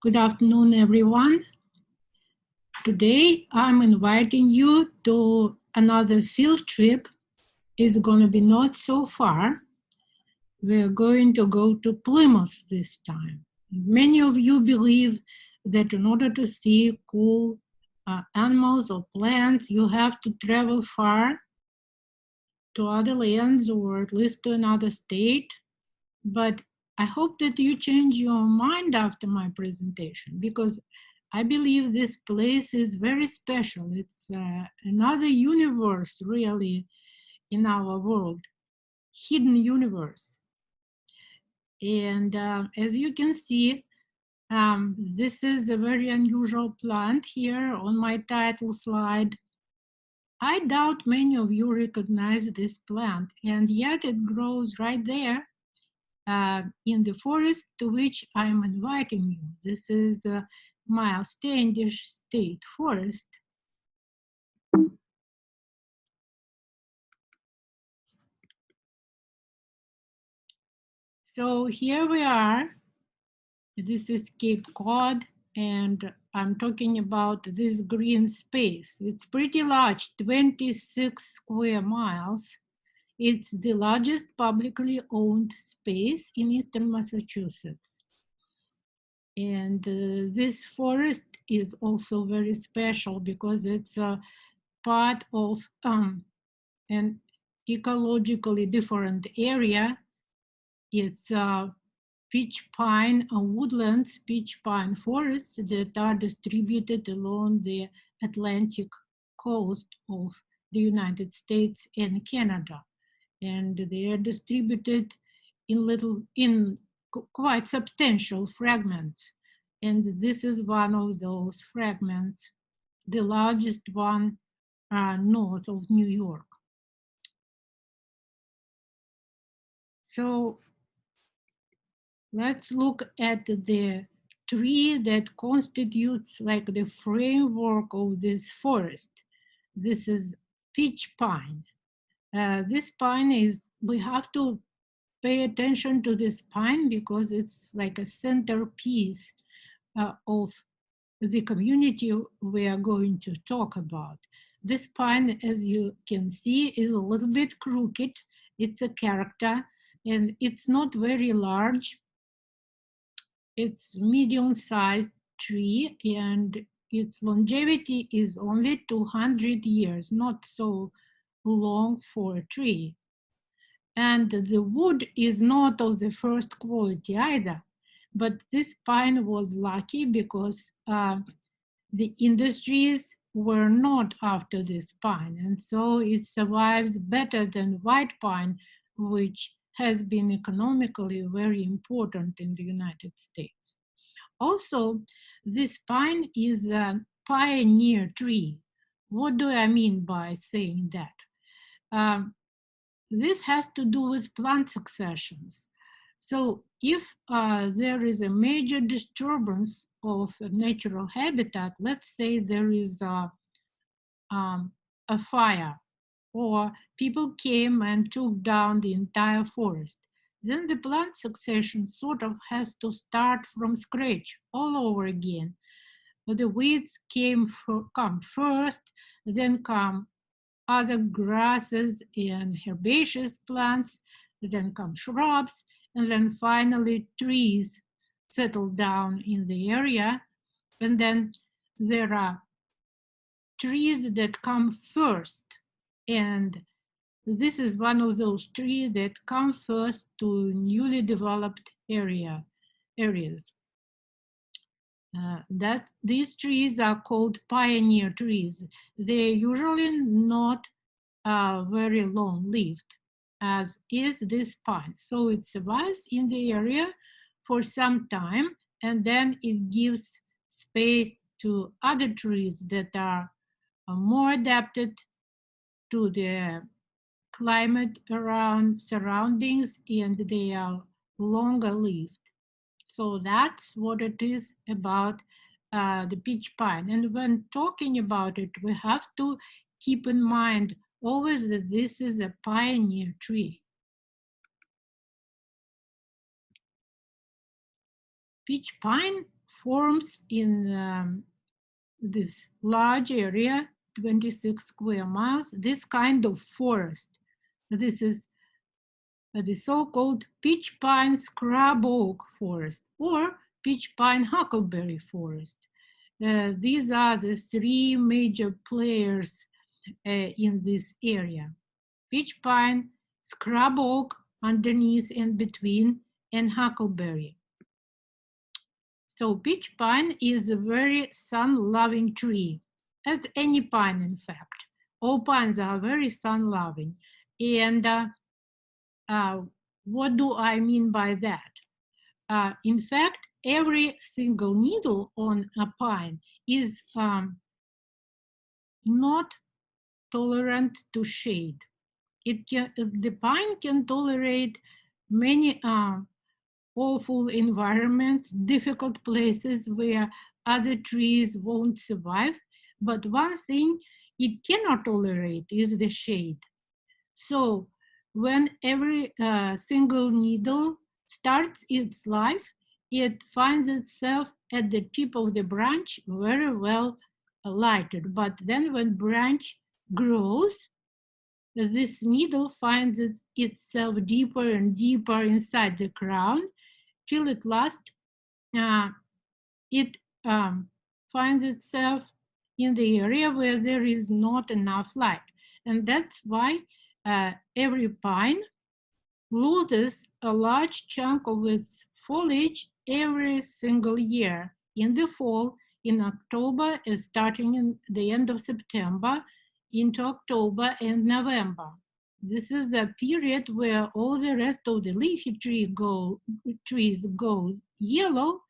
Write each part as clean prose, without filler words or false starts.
Good afternoon, everyone. Today, I'm inviting you to another field trip. It's going to be not so far. We're going to go to Plymouth this time. Many of you believe that in order to see cool animals or plants, you have to travel far to other lands or at least to another state. But I hope that you change your mind after my presentation, because I believe this place is very special. It's another universe, really, in our world, hidden universe. And as you can see, this is a very unusual plant here on my title slide. I doubt many of you recognize this plant, and yet it grows right there in the forest to which I'm inviting you. This is Myles Standish State Forest. So here we are. This is Cape Cod, and I'm talking about this green space. It's pretty large, 26 square miles. It's the largest publicly owned space in eastern Massachusetts. And this forest is also very special because it's a part of an ecologically different area. It's pitch pine woodlands, pitch pine forests that are distributed along the Atlantic coast of the United States and Canada. And they are distributed in quite substantial fragments. And this is one of those fragments, the largest one north of New York. So let's look at the tree that constitutes like the framework of this forest. This is pitch pine. This pine is, we have to pay attention to this pine because it's like a centerpiece of the community we are going to talk about. This pine, as you can see, is a little bit crooked. It's a character, and it's not very large. It's medium-sized tree, and its longevity is only 200 years, not so long for a tree. And the wood is not of the first quality either. But this pine was lucky because the industries were not after this pine. And so it survives better than white pine, which has been economically very important in the United States. Also, this pine is a pioneer tree. What do I mean by saying that? This has to do with plant successions. So if there is a major disturbance of a natural habitat, let's say there is a fire, or people came and took down the entire forest, then the plant succession sort of has to start from scratch all over again. The weeds come first, then come other grasses and herbaceous plants, then come shrubs, and then finally trees settle down in the area. And then there are trees that come first. And this is one of those trees that come first to newly developed areas. These trees are called pioneer trees. They're usually not very long-lived, as is this pine. So it survives in the area for some time, and then it gives space to other trees that are more adapted to the climate around surroundings, and they are longer lived. So that's what it is about the pitch pine. And when talking about it, we have to keep in mind always that this is a pioneer tree. Pitch pine forms in this large area, 26 square miles, this kind of forest. This is the so-called pitch pine scrub oak forest or pitch pine huckleberry forest. These are the three major players in this area. Pitch pine, scrub oak underneath and between, and huckleberry. So pitch pine is a very sun-loving tree, as any pine in fact. All pines are very sun-loving. And what do I mean by that? In fact, every single needle on a pine is not tolerant to shade. The pine can tolerate many awful environments, difficult places where other trees won't survive. But one thing it cannot tolerate is the shade. So when every single needle starts its life, it finds itself at the tip of the branch very well lighted. But then when branch grows, this needle finds itself deeper and deeper inside the crown till at last it finds itself in the area where there is not enough light. And that's why every pine loses a large chunk of its foliage every single year. In the fall, in October, starting in the end of September, into October and November. This is the period where all the rest of the leafy trees go yellow,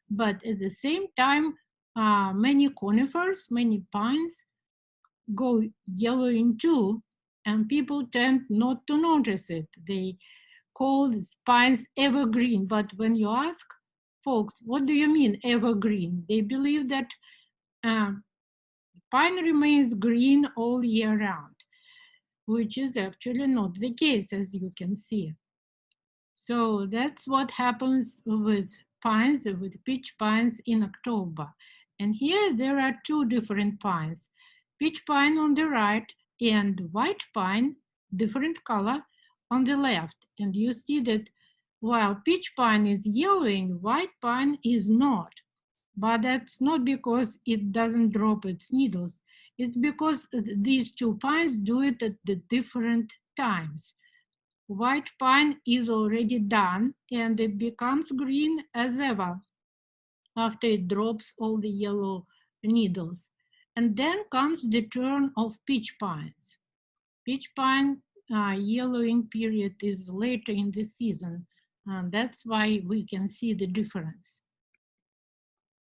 but at the same time, many conifers, many pines go yellowing too, and people tend not to notice it. They call these pines evergreen, but when you ask folks, what do you mean evergreen? They believe that pine remains green all year round, which is actually not the case, as you can see. So that's what happens with pines, with pitch pines in October. And here there are two different pines, pitch pine on the right and white pine, different color, on the left. And you see that while pitch pine is yellowing, white pine is not. But that's not because it doesn't drop its needles. It's because these two pines do it at the different times. White pine is already done and it becomes green as ever after it drops all the yellow needles. And then comes the turn of pitch pines. Pitch pine yellowing period is later in the season, and that's why we can see the difference.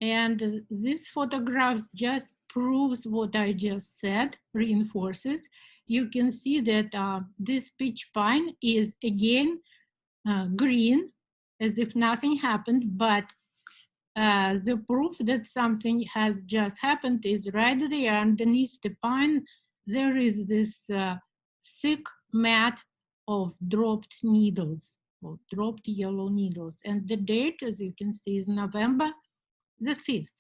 And this photograph just proves what I just said, reinforces. You can see that this pitch pine is again green, as if nothing happened, but the proof that something has just happened is right there underneath the pine. There is this thick mat of dropped needles, or dropped yellow needles. And the date, as you can see, is November the 5th.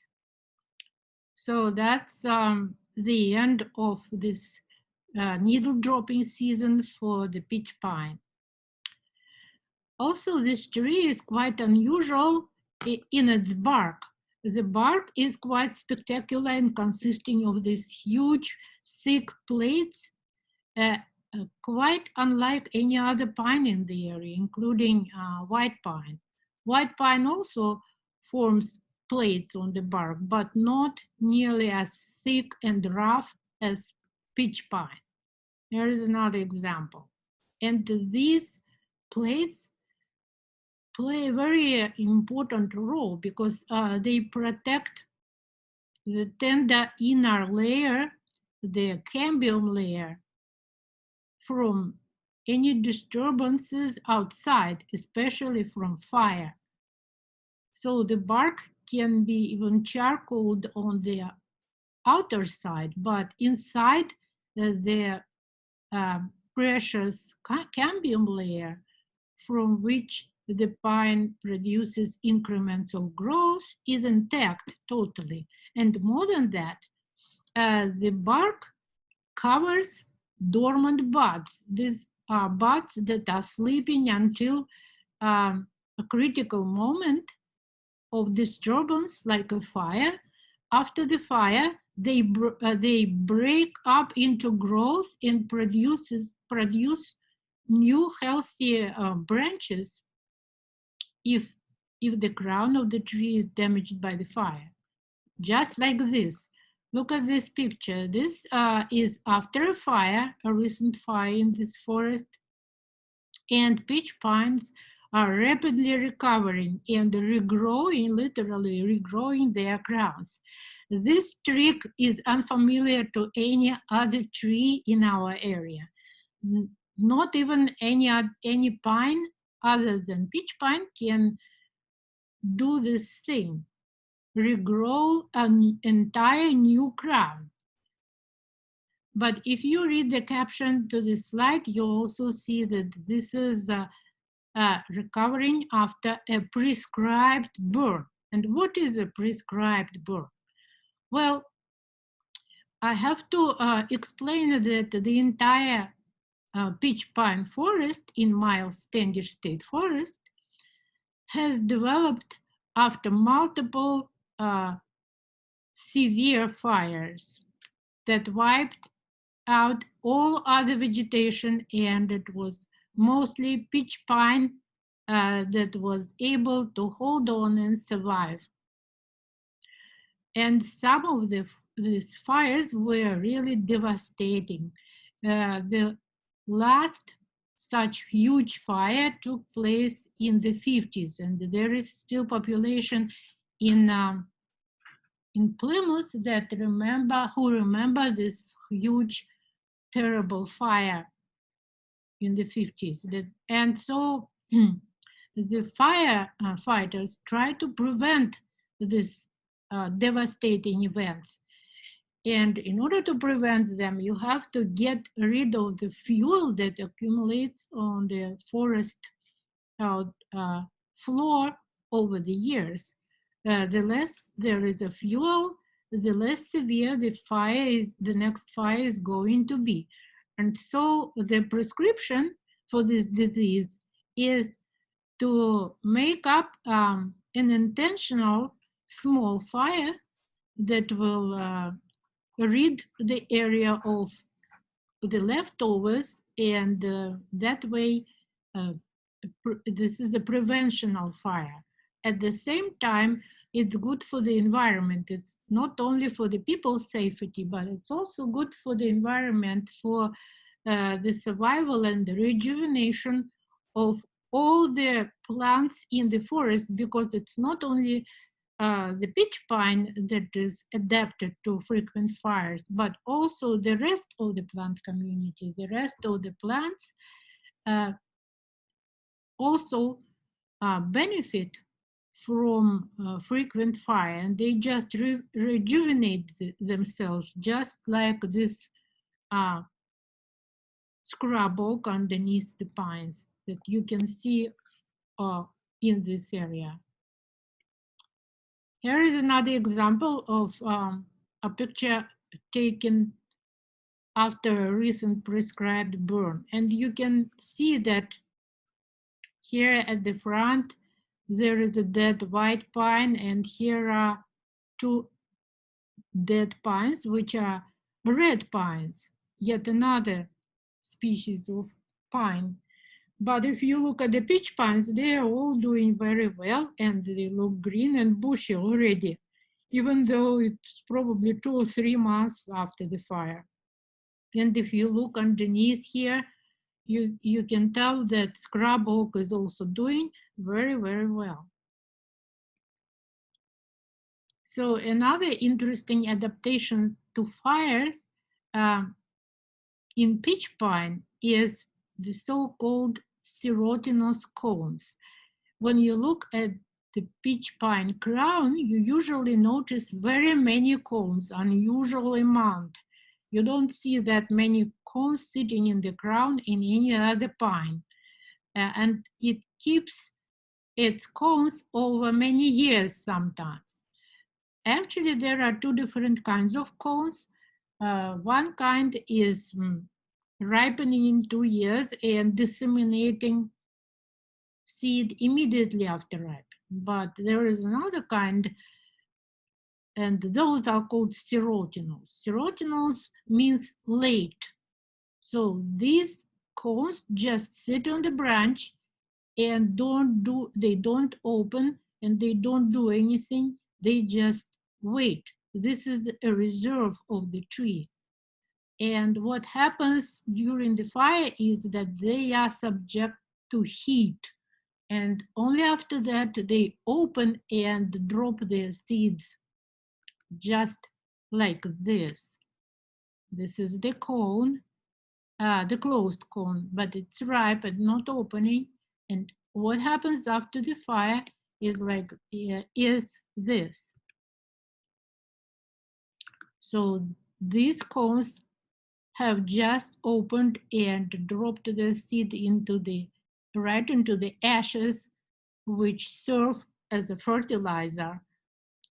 So that's the end of this needle dropping season for the pitch pine. Also, this tree is quite unusual in its bark. The bark is quite spectacular and consisting of these huge, thick plates, quite unlike any other pine in the area, including white pine. White pine also forms plates on the bark, but not nearly as thick and rough as pitch pine. Here is another example. And these plates play a very important role because they protect the tender inner layer, the cambium layer, from any disturbances outside, especially from fire. So the bark can be even charcoaled on the outer side, but inside the precious cambium layer from which the pine produces increments of growth is intact totally. And more than that, the bark covers dormant buds. These are buds that are sleeping until a critical moment of disturbance, like a fire. After the fire, they break up into growth and produce new healthy branches if the crown of the tree is damaged by the fire. Just like this. Look at this picture. This is after a fire, a recent fire in this forest, and peach pines are rapidly recovering and regrowing, literally regrowing their crowns. This trick is unfamiliar to any other tree in our area. Not even any pine other than peach pine can do this thing, regrow an entire new crown. But if you read the caption to this slide, you'll also see that this is recovering after a prescribed burn. And what is a prescribed burn? Well, I have to explain that the entire peach pine forest in Myles Standish State Forest has developed after multiple severe fires that wiped out all other vegetation, and it was mostly peach pine that was able to hold on and survive. And some of these fires were really devastating. The last such huge fire took place in the 50s, and there is still population in Plymouth that remember this huge, terrible fire in the 50s. And so the firefighters try to prevent these devastating events. And in order to prevent them, you have to get rid of the fuel that accumulates on the forest floor over the years. The less there is a fuel, the less severe the next fire is going to be. And so the prescription for this disease is to make up an intentional small fire that will rid the area of the leftovers, and that way this is a preventional fire. At the same time, it's good for the environment. It's not only for the people's safety, but it's also good for the environment, for the survival and the rejuvenation of all the plants in the forest, because it's not only the peach pine that is adapted to frequent fires, but also the rest of the plant community. The rest of the plants also benefit from frequent fire, and they just rejuvenate themselves, just like this scrub oak underneath the pines that you can see in this area. Here is another example of a picture taken after a recent prescribed burn. And you can see that here at the front, there is a dead white pine, and here are two dead pines, which are red pines, yet another species of pine. But if you look at the peach pines, they are all doing very well, and they look green and bushy already, even though it's probably 2 or 3 months after the fire. And if you look underneath here, you can tell that scrub oak is also doing very, very well. So another interesting adaptation to fires in peach pine is the so-called serotinous cones. When you look at the peach pine crown, you usually notice very many cones, unusual amount. You don't see that many cones sitting in the crown in any other pine. And it keeps its cones over many years sometimes. Actually, there are two different kinds of cones. One kind is ripening in 2 years and disseminating seed immediately after ripe. But there is another kind, and those are called serotinals. Serotinals means late. So these cones just sit on the branch and they don't open and they don't do anything. They just wait. This is a reserve of the tree. And what happens during the fire is that they are subject to heat. And only after that they open and drop their seeds just like this. This is the cone, the closed cone, but it's ripe and not opening. And what happens after the fire is this. So these cones have just opened and dropped the seed right into the ashes, which serve as a fertilizer.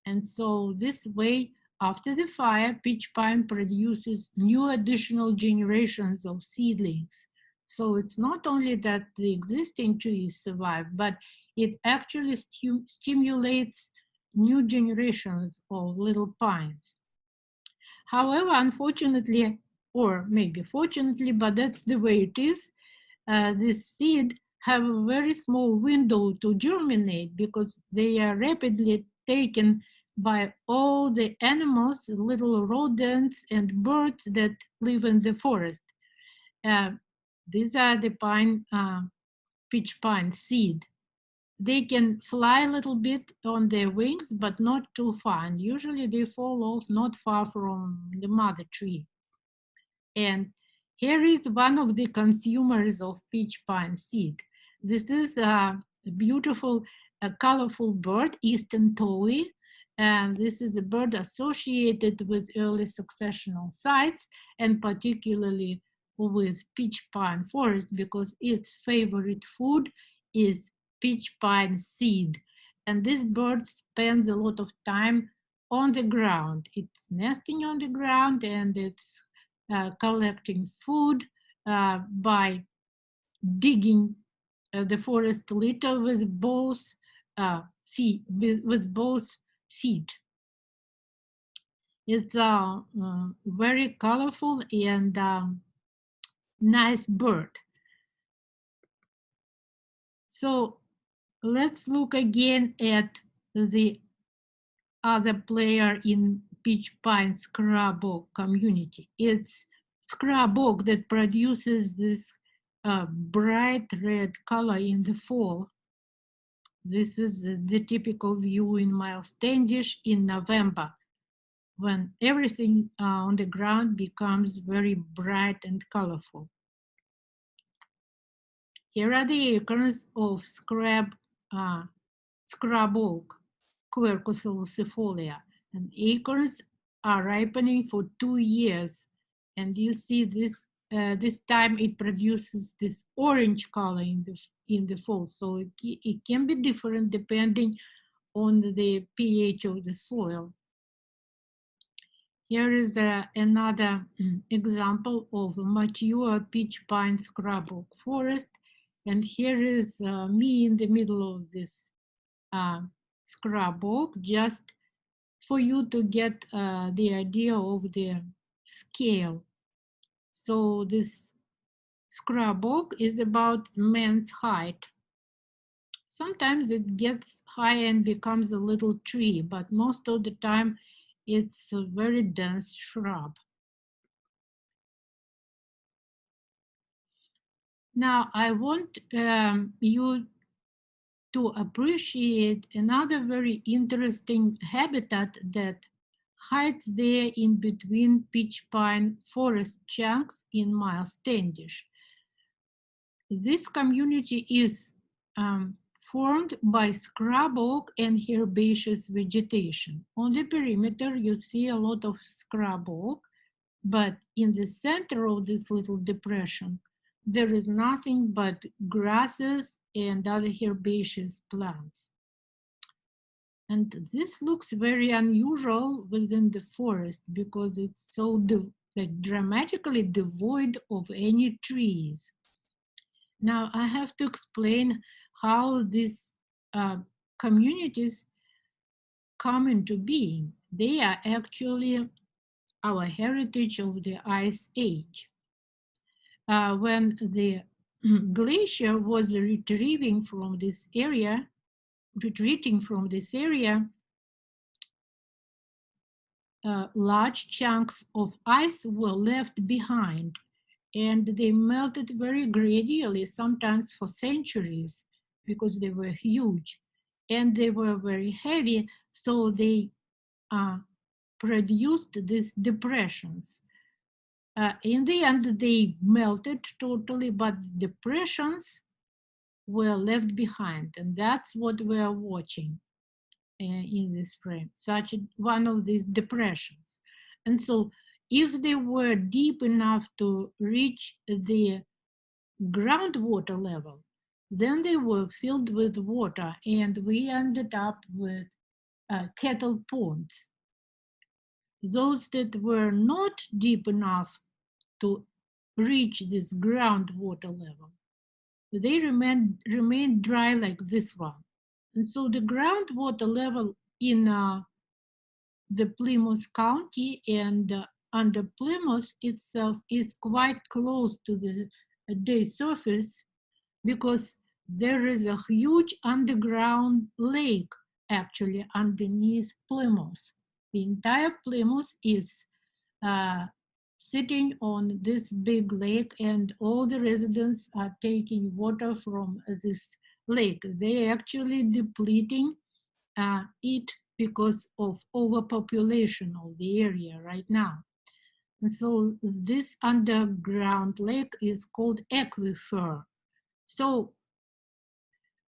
And so this way, after the fire, pitch pine produces new additional generations of seedlings. So it's not only that the existing trees survive, but it actually stimulates new generations of little pines. However, unfortunately, or maybe fortunately, but that's the way it is, this seed have a very small window to germinate because they are rapidly taken by all the animals, little rodents and birds that live in the forest. Uh, these are the pitch pine seed. They can fly a little bit on their wings, but not too far. And usually they fall off not far from the mother tree. And here is one of the consumers of pitch pine seed. This is a beautiful, colorful bird, eastern towhee. And this is a bird associated with early successional sites and particularly with pitch pine forest because its favorite food is pitch pine seed. And this bird spends a lot of time on the ground. It's nesting on the ground and it's collecting food by digging the forest litter with both feet. It's a very colorful and nice bird. So let's look again at the other player in pitch pine scrub oak community. It's scrub oak that produces this bright red color in the fall. This is the typical view in Myles Standish in November, when everything on the ground becomes very bright and colorful. Here are the acorns of scrub oak, Quercus ulcifolia, and acorns are ripening for 2 years. And you see this time it produces this orange color in the fall. So it can be different depending on the pH of the soil. Here is another example of a mature pitch pine scrub oak forest. And here is me in the middle of this scrub oak, just for you to get the idea of the scale. So this scrub oak is about man's height. Sometimes it gets high and becomes a little tree, but most of the time it's a very dense shrub. Now I want you to appreciate another very interesting habitat that hides there in between pitch pine forest chunks in Myles Standish. This community is formed by scrub oak and herbaceous vegetation. On the perimeter, you see a lot of scrub oak, but in the center of this little depression, there is nothing but grasses and other herbaceous plants. And this looks very unusual within the forest because it's so dramatically devoid of any trees. Now I have to explain how these communities come into being. They are actually our heritage of the Ice Age. When the glacier was retreating from this area, large chunks of ice were left behind, and they melted very gradually, sometimes for centuries, because they were huge and they were very heavy, so they produced these depressions. In the end, they melted totally, but depressions were left behind, and that's what we are watching in this frame, such one of these depressions. And so if they were deep enough to reach the groundwater level, then they were filled with water, and we ended up with kettle ponds. Those that were not deep enough to reach this groundwater level, they remain dry like this one. And so the groundwater level in the Plymouth County and under Plymouth itself is quite close to the day surface because there is a huge underground lake actually underneath Plymouth. The entire Plymouth is sitting on this big lake, and all the residents are taking water from this lake. They actually depleting it because of overpopulation of the area right now. And so this underground lake is called aquifer. So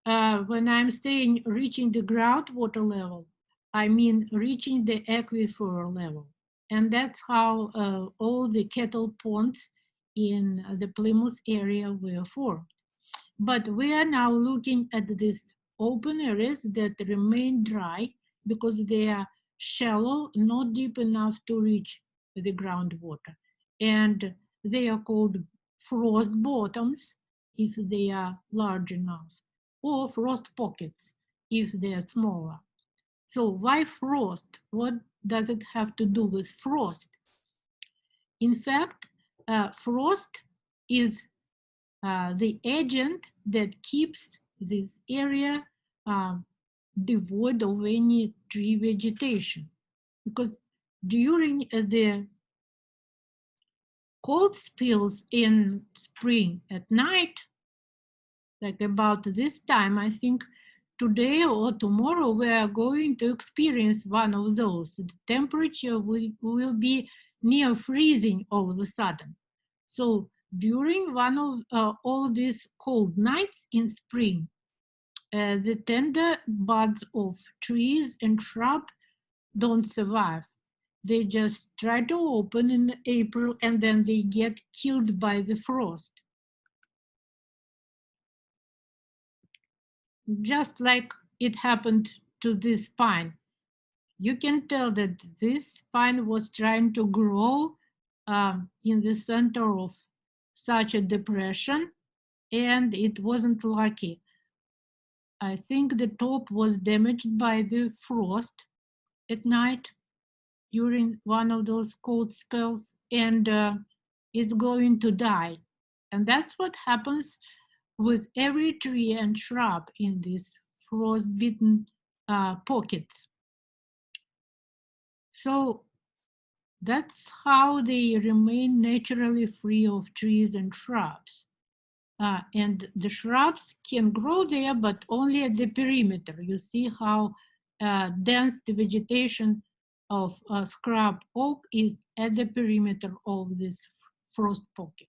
when I'm saying reaching the groundwater level, I mean reaching the aquifer level. And that's how all the kettle ponds in the Plymouth area were formed. But we are now looking at these open areas that remain dry because they are shallow, not deep enough to reach the groundwater. And they are called frost bottoms if they are large enough, or frost pockets if they are smaller. So why frost? What does it have to do with frost? In fact, frost is the agent that keeps this area devoid of any tree vegetation. Because during the cold spills in spring at night, like about this time, I think today or tomorrow we are going to experience one of those. The temperature will be near freezing all of a sudden. So during one of all these cold nights in spring, the tender buds of trees and shrubs don't survive. They just try to open in April and then they get killed by the frost. Just like it happened to this pine. You can tell that this pine was trying to grow in the center of such a depression, and it wasn't lucky. I think the top was damaged by the frost at night during one of those cold spells, and it's going to die. And that's what happens with every tree and shrub in these frost-bitten pockets. So that's how they remain naturally free of trees and shrubs. And the shrubs can grow there, but only at the perimeter. You see how dense the vegetation of scrub oak is at the perimeter of this frost pocket.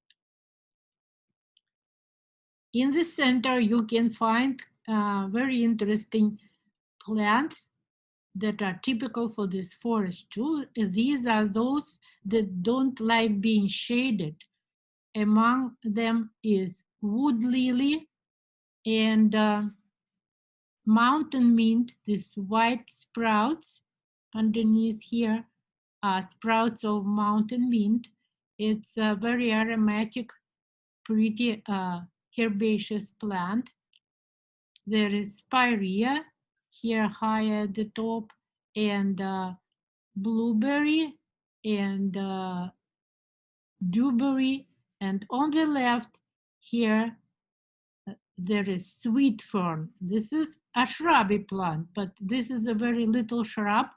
In the center, you can find very interesting plants that are typical for this forest too. These are those that don't like being shaded. Among them is wood lily, And mountain mint, these white sprouts underneath here are sprouts of mountain mint. It's a very aromatic, pretty herbaceous plant. There is spirea here high at the top, and blueberry and dewberry, and on the left here there is sweet fern. This is a shrubby plant, but this is a very little shrub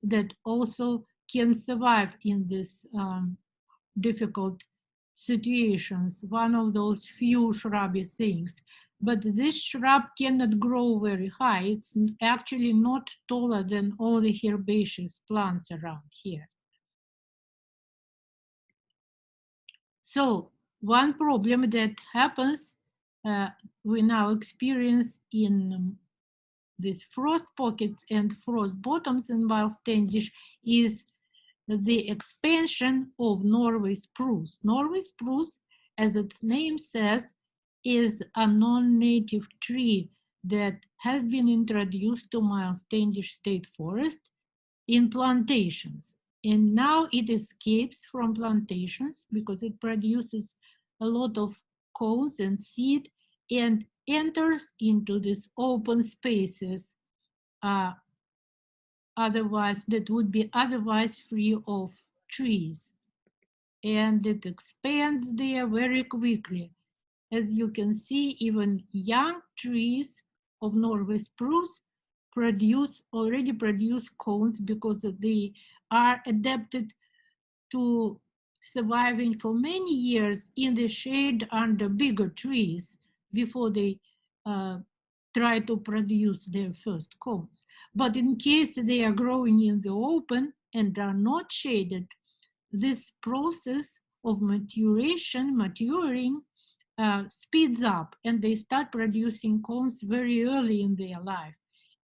that also can survive in this difficult situations, one of those few shrubby things. But this shrub cannot grow very high. It's actually not taller than all the herbaceous plants around here. So one problem that happens, we now experience in these frost pockets and frost bottoms in Myles Standish is the expansion of Norway spruce. Norway spruce, as its name says, is a non-native tree that has been introduced to Myles Standish State Forest in plantations. And now it escapes from plantations because it produces a lot of cones and seed and enters into these open spaces otherwise that would be otherwise free of trees. And it expands there very quickly. As you can see, even young trees of Norway spruce already produce cones because they are adapted to surviving for many years in the shade under bigger trees before they uh, try to produce their first cones. But in case they are growing in the open and are not shaded, this process of maturing, speeds up, and they start producing cones very early in their life.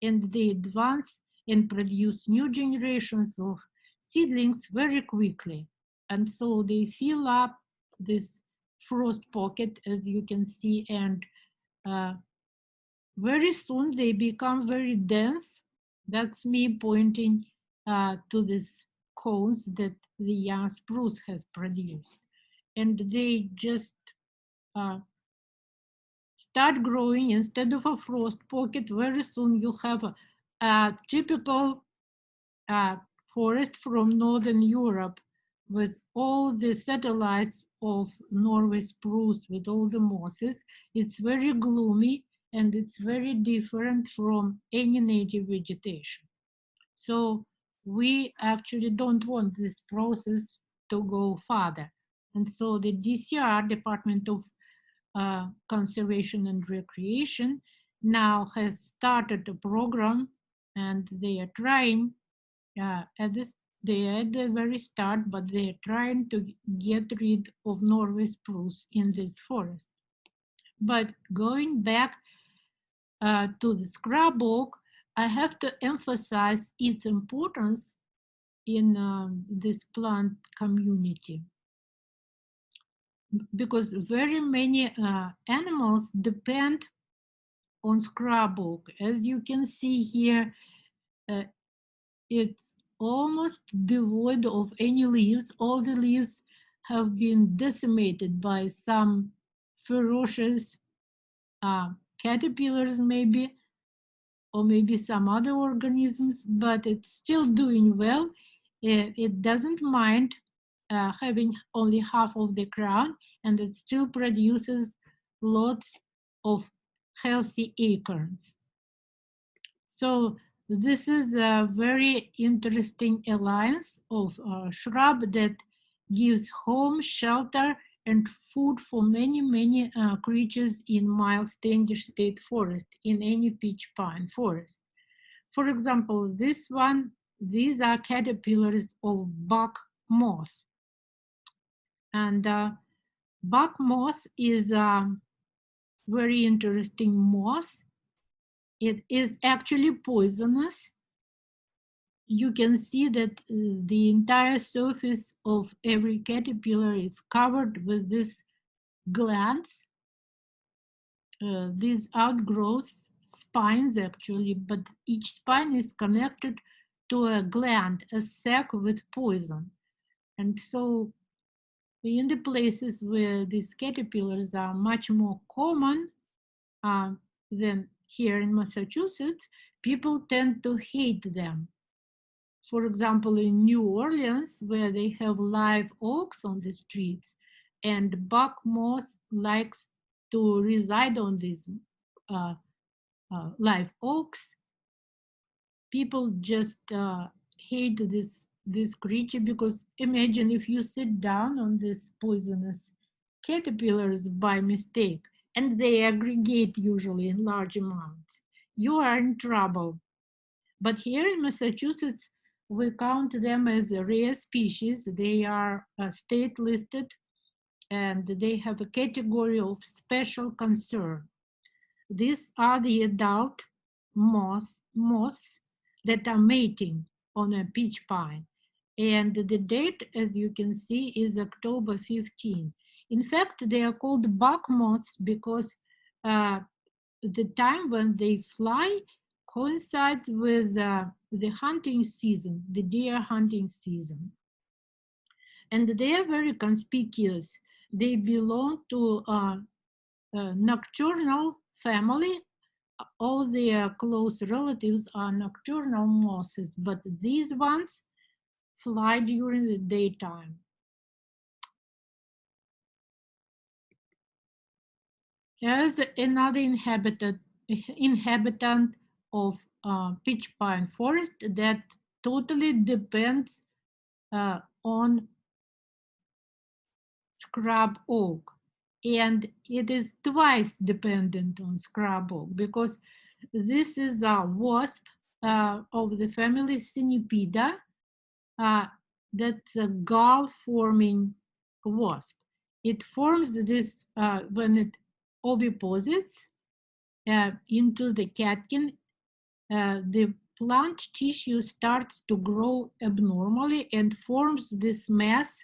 And they advance and produce new generations of seedlings very quickly. And so they fill up this frost pocket, as you can see, and uh, very soon they become very dense. That's me pointing to these cones that the young spruce has produced. And they just uh, start growing. Instead of a frost pocket, very soon you have a typical uh, forest from Northern Europe with all the satellites of Norway spruce, with all the mosses. It's very gloomy and it's very different from any native vegetation. So we actually don't want this process to go further. And so the DCR, Department of Conservation and Recreation, now has started a program, and they are trying at this, they are at the very start, but they are trying to get rid of Norway spruce in this forest. But going back to the scrub oak, I have to emphasize its importance in this plant community because very many animals depend on scrub oak. As you can see here, it's almost devoid of any leaves. All the leaves have been decimated by some ferocious caterpillars maybe, or maybe some other organisms, but it's still doing well. It doesn't mind having only half of the crown, and it still produces lots of healthy acorns. So this is a very interesting alliance of shrub that gives home, shelter, and food for many, many creatures in Myles Standish State Forest, in any pitch pine forest. For example, this one, these are caterpillars of buck moss. And buck moss is a very interesting moss. It is actually poisonous. You can see that the entire surface of every caterpillar is covered with these glands. these outgrowths, spines actually, but each spine is connected to a gland, a sac with poison. And so in the places where these caterpillars are much more common uh, than here in Massachusetts, people tend to hate them. For example, in New Orleans, where they have live oaks on the streets, and buck moth likes to reside on these uh, live oaks, people just hate this creature because imagine if you sit down on this poisonous caterpillars by mistake and they aggregate usually in large amounts, you are in trouble. But here in Massachusetts, we count them as a rare species. They are state listed and they have a category of special concern. These are the adult moths that are mating on a peach pine. And the date, as you can see, is October 15. In fact, they are called buck moths because uh, the time when they fly coincides with the hunting season, the deer hunting season. And they are very conspicuous. They belong to a nocturnal family. All their close relatives are nocturnal moths, but these ones fly during the daytime. Here's another inhabitant of pitch pine forest that totally depends on scrub oak. And it is twice dependent on scrub oak because this is a wasp of the family Cinipeda. That's a gall-forming wasp. It forms this when it oviposits into the catkin. The plant tissue starts to grow abnormally and forms this mass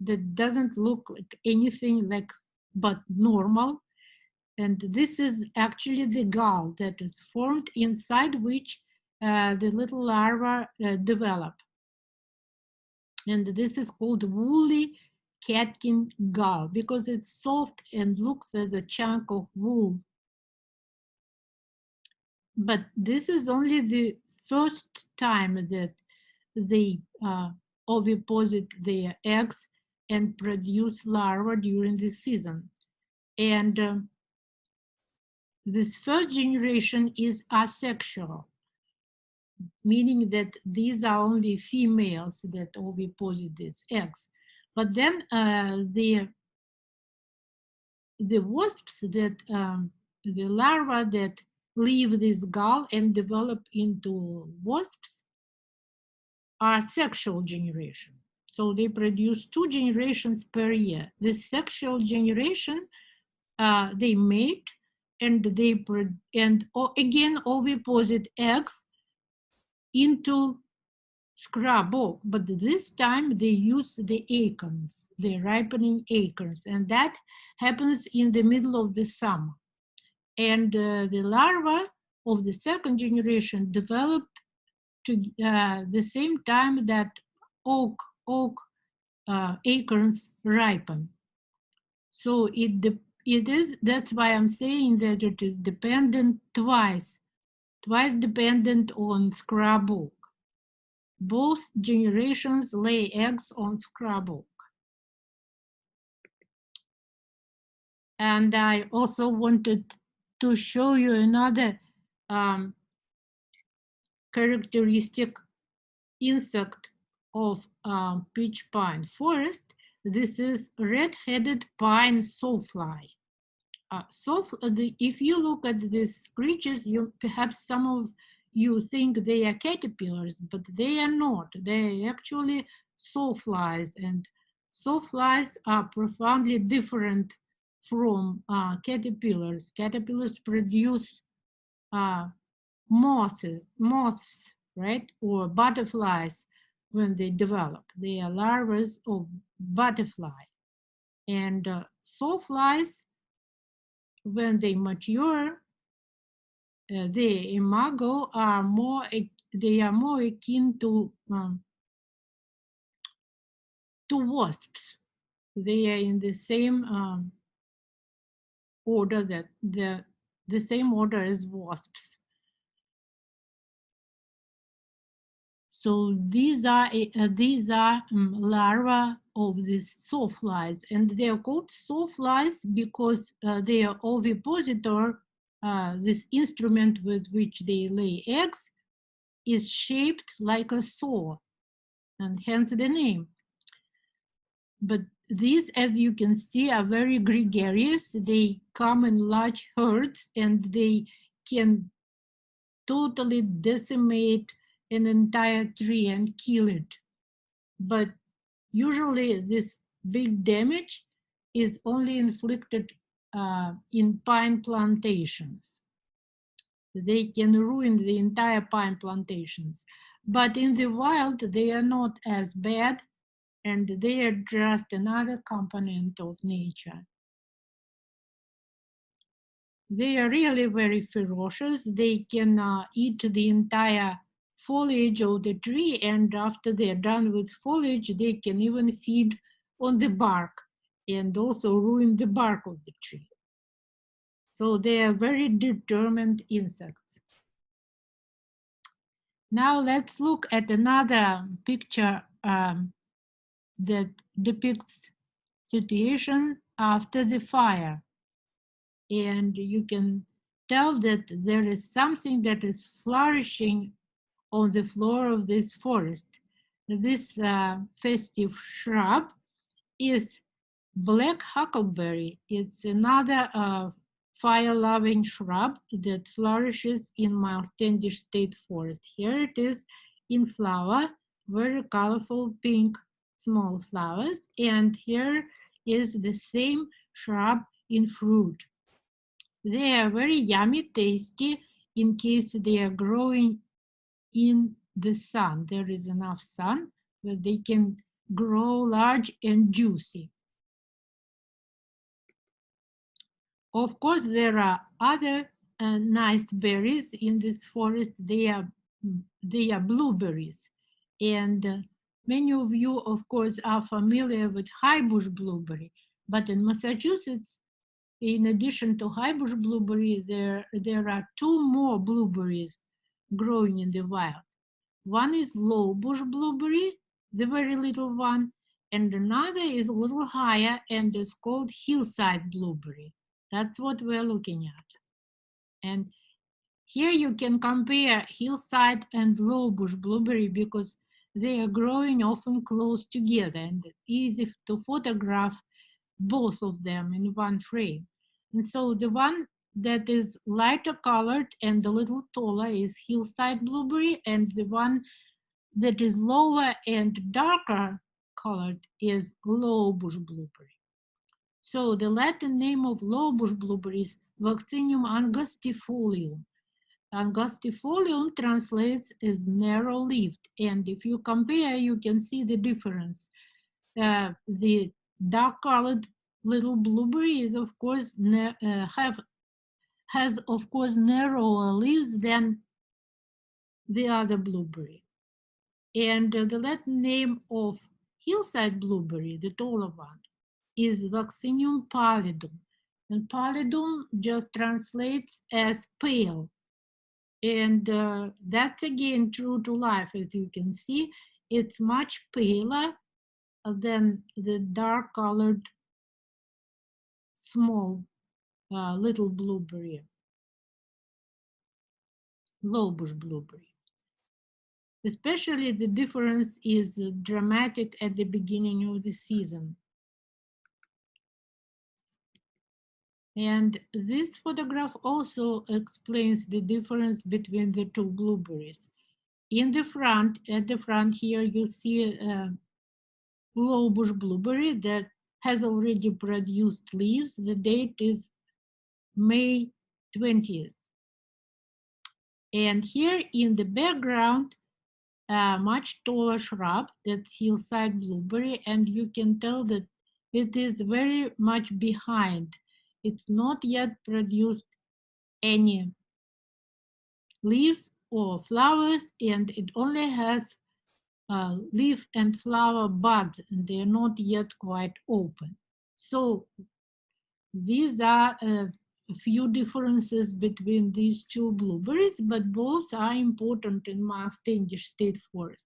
that doesn't look like anything like but normal. And this is actually the gall that is formed inside which the little larvae develop. And this is called woolly catkin gall because it's soft and looks as a chunk of wool. But this is only the first time that they oviposit their eggs and produce larvae during the season. And this first generation is asexual, meaning that these are only females that oviposit these eggs. But then the wasps that the larvae that leave this gall and develop into wasps are sexual generation. So they produce 2 generations per year. This sexual generation, they mate and they again oviposit eggs into scrub oak, but this time they use the acorns, the ripening acorns, and that happens in the middle of the summer. And the larvae of the second generation developed to the same time that oak acorns ripen. So it is, that's why I'm saying that it is dependent twice dependent on scrub oak. Both generations lay eggs on scrub oak. And I also wanted to show you another characteristic insect of pitch pine forest. This is red-headed pine sawfly. If you look at these creatures, perhaps some of you think they are caterpillars, but they are not. They are actually sawflies, and sawflies are profoundly different from caterpillars. Caterpillars produce moths, right, or butterflies when they develop. They are larvae of butterfly, and sawflies when they mature, the imago are more akin to wasps. They are in the same order that the same order as wasps. So these are larvae of these sawflies, and they are called sawflies because their ovipositor, this instrument with which they lay eggs, is shaped like a saw, and hence the name. But these, as you can see, are very gregarious. They come in large herds, and they can totally decimate an entire tree and kill it. But usually this big damage is only inflicted in pine plantations. They can ruin the entire pine plantations. But in the wild, they are not as bad, and they are just another component of nature. They are really very ferocious. They can eat the entire foliage of the tree, and after they're done with foliage, they can even feed on the bark and also ruin the bark of the tree. So they are very determined insects. Now let's look at another picture that depicts situation after the fire. And you can tell that there is something that is flourishing on the floor of this forest. This festive shrub is black huckleberry. It's another fire-loving shrub that flourishes in Myles Standish State Forest. Here it is in flower, very colorful pink small flowers, and here is the same shrub in fruit. They are very yummy, tasty in case they are growing in the sun. There is enough sun where they can grow large and juicy. Of course, there are other nice berries in this forest. They are blueberries. And many of you, of course, are familiar with highbush blueberry. But in Massachusetts, in addition to highbush blueberry, there are two more blueberries growing in the wild. One is lowbush blueberry, the very little one, and another is a little higher and is called hillside blueberry. That's what we're looking at. And here you can compare hillside and lowbush blueberry because they are growing often close together and it's easy to photograph both of them in one frame. And so the one that is lighter colored and a little taller is hillside blueberry, and the one that is lower and darker colored is lowbush blueberry. So the Latin name of lowbush blueberry is Vaccinium angustifolium. Angustifolium translates as narrow-leaved, and if you compare, you can see the difference. The dark-colored little blueberry is, of course, has of course narrower leaves than the other blueberry. And the Latin name of hillside blueberry, the taller one, is Vaccinium pallidum. And pallidum just translates as pale. And that's again true to life, as you can see. It's much paler than the dark colored small little blueberry, lowbush blueberry. Especially the difference is dramatic at the beginning of the season. And this photograph also explains the difference between the two blueberries. In the front, at the front here, you see a lowbush blueberry that has already produced leaves. The date is May 20th. And here in the background, a much taller shrub, that's hillside blueberry, and you can tell that it is very much behind. It's not yet produced any leaves or flowers, and it only has leaf and flower buds, and they are not yet quite open. So these are a few differences between these two blueberries, but both are important in Myles Standish State Forest.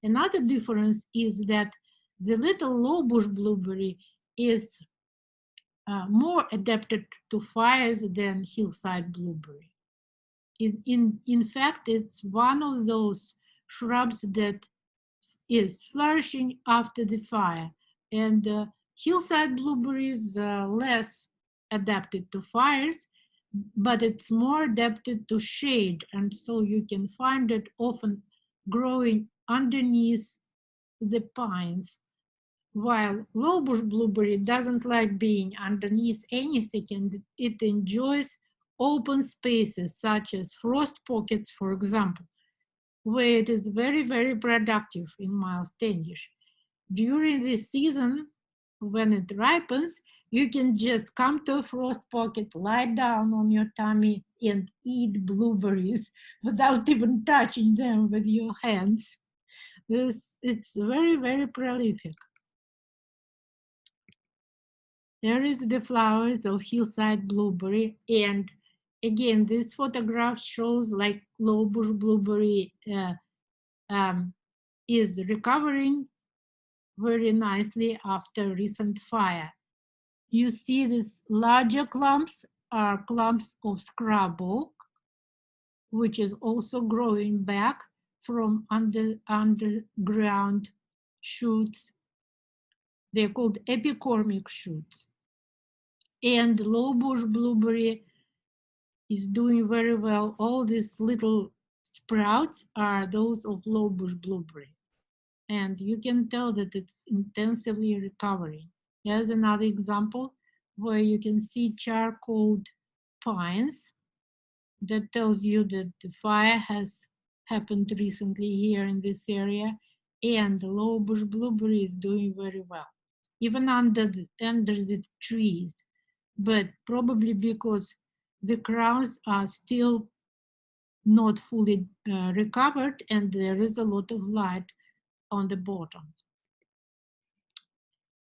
Another difference is that the little lowbush blueberry is more adapted to fires than hillside blueberry. In fact, it's one of those shrubs that is flourishing after the fire. And hillside blueberry is less adapted to fires, but it's more adapted to shade. And so you can find it often growing underneath the pines. While lowbush blueberry doesn't like being underneath anything, and it enjoys open spaces such as frost pockets, for example, where it is very, very productive in Myles Standish. During this season, when it ripens, you can just come to a frost pocket, lie down on your tummy, and eat blueberries without even touching them with your hands. It's very, very prolific. There is the flowers of hillside blueberry, and again, this photograph shows like lowbush blueberry um, is recovering very nicely after recent fire. You see these larger clumps are clumps of scrub oak, which is also growing back from underground shoots. They're called epicormic shoots. And lowbush blueberry is doing very well. All these little sprouts are those of lowbush blueberry. And you can tell that it's intensively recovering. Here's another example where you can see charcoal pines. That tells you that the fire has happened recently here in this area, and the lowbush blueberry is doing very well, even under the trees, but probably because the crowns are still not fully recovered and there is a lot of light on the bottom.